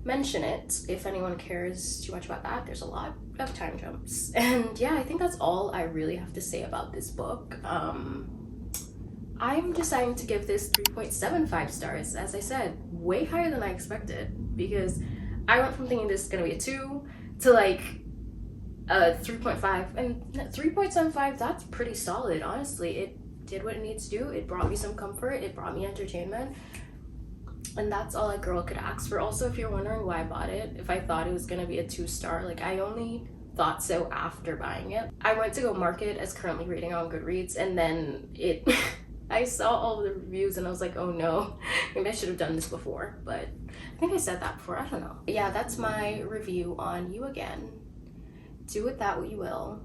mention it if anyone cares too much about that. There's a lot of time jumps. And yeah, I think that's all I really have to say about this book. I'm deciding to give this 3.75 stars. As I said, way higher than I expected, because I went from thinking this is gonna be a 2 to like a 3.5, and 3.75, that's pretty solid, honestly. It did what it needs to do. It brought me some comfort, it brought me entertainment, and that's all a girl could ask for. Also, if you're wondering why I bought it, if I thought it was gonna be a 2-star, like I only thought so after buying it. I went to go mark it as currently reading on Goodreads, and then it I saw all the reviews and I was like, oh no, maybe I should have done this before, but I think I said that before, I don't know. But yeah, that's my review on You Again. Do with that what you will.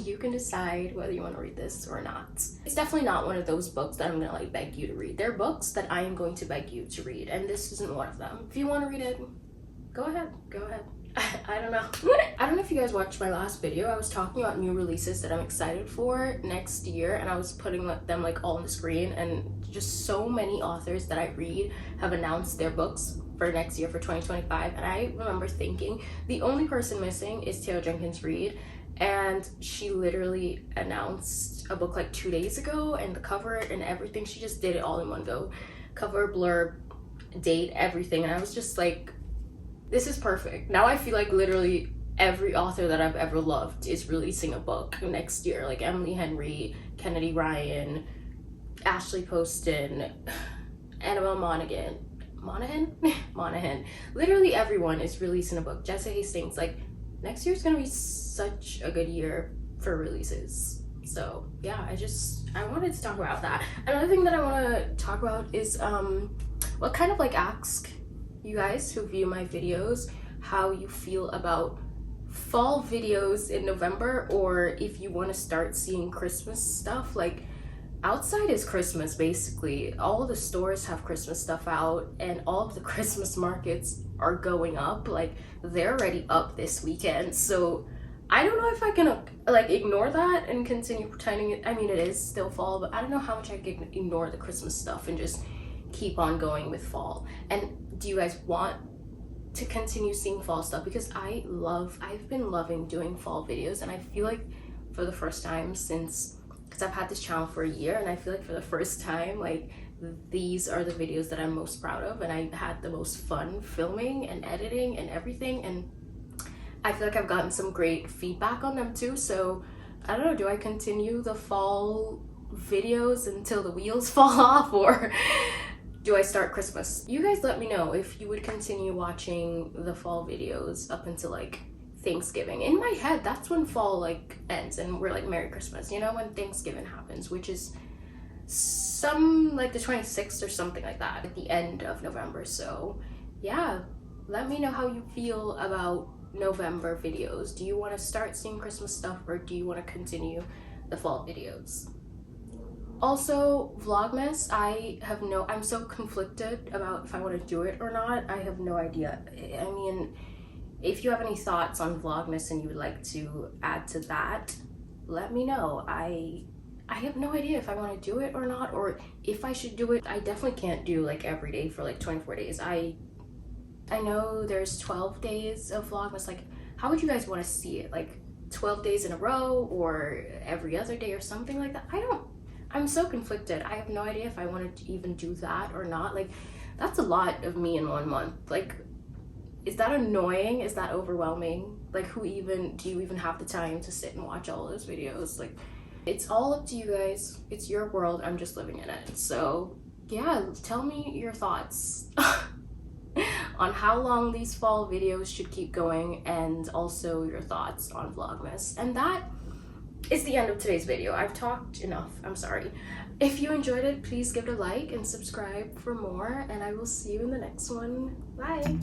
You can decide whether you want to read this or not. It's definitely not one of those books that I'm gonna like beg you to read. They're books that I am going to beg you to read, and this isn't one of them. If you want to read it, go ahead. I don't know. I don't know if you guys watched my last video. I was talking about new releases that I'm excited for next year, and I was putting them like all on the screen, and just so many authors that I read have announced their books for next year, for 2025. And I remember thinking the only person missing is Jenkins Reid, and she literally announced a book like 2 days ago, and the cover and everything, she just did it all in one go. Cover, blurb, date, everything. And I was just like, this is perfect. Now I feel like literally every author that I've ever loved is releasing a book next year. Like Emily Henry, Kennedy Ryan, Ashley Poston, Annabelle Monaghan. Literally everyone is releasing a book. Jessa Hastings. Like, next year's gonna be such a good year for releases. So yeah, I wanted to talk about that. Another thing that I want to talk about is what kind of like ask you guys who view my videos how you feel about fall videos in November, or if you want to start seeing Christmas stuff. Like, outside is Christmas basically. All the stores have Christmas stuff out, and all of the Christmas markets are going up. Like, they're already up this weekend. So I don't know if I can like ignore that and continue pretending it. I mean, it is still fall, but I don't know how much I can ignore the Christmas stuff and just keep on going with fall. And do you guys want to continue seeing fall stuff? Because I've been loving doing fall videos, and I feel like for the first time since, because I've had this channel for a year, and I feel like for the first time, like, these are the videos that I'm most proud of, and I had the most fun filming and editing and everything, and I feel like I've gotten some great feedback on them too. So I don't know, do I continue the fall videos until the wheels fall off, or do I start Christmas? You guys let me know if you would continue watching the fall videos up until like Thanksgiving. In my head, that's when fall like ends and we're like Merry Christmas, you know, when Thanksgiving happens, which is some like the 26th or something like that, at the end of November. So yeah, let me know how you feel about November videos. Do you want to start seeing Christmas stuff, or do you want to continue the fall videos? Also, Vlogmas, I'm so conflicted about if I want to do it or not. I have no idea. I mean, if you have any thoughts on Vlogmas and you would like to add to that, let me know. I have no idea if I want to do it or not, or if I should do it. I definitely can't do like every day for like 24 days. I know there's 12 days of Vlogmas. Like, how would you guys want to see it? Like 12 days in a row, or every other day, or something like that? I'm so conflicted. I have no idea if I wanted to even do that or not. Like, that's a lot of me in 1 month. Like, is that annoying? Is that overwhelming? Like, do you even have the time to sit and watch all those videos? Like, it's all up to you guys. It's your world. I'm just living in it. So yeah, tell me your thoughts on how long these fall videos should keep going, and also your thoughts on Vlogmas. And that is the end of today's video. I've talked enough. I'm sorry. If you enjoyed it, please give it a like and subscribe for more, and I will see you in the next one. Bye.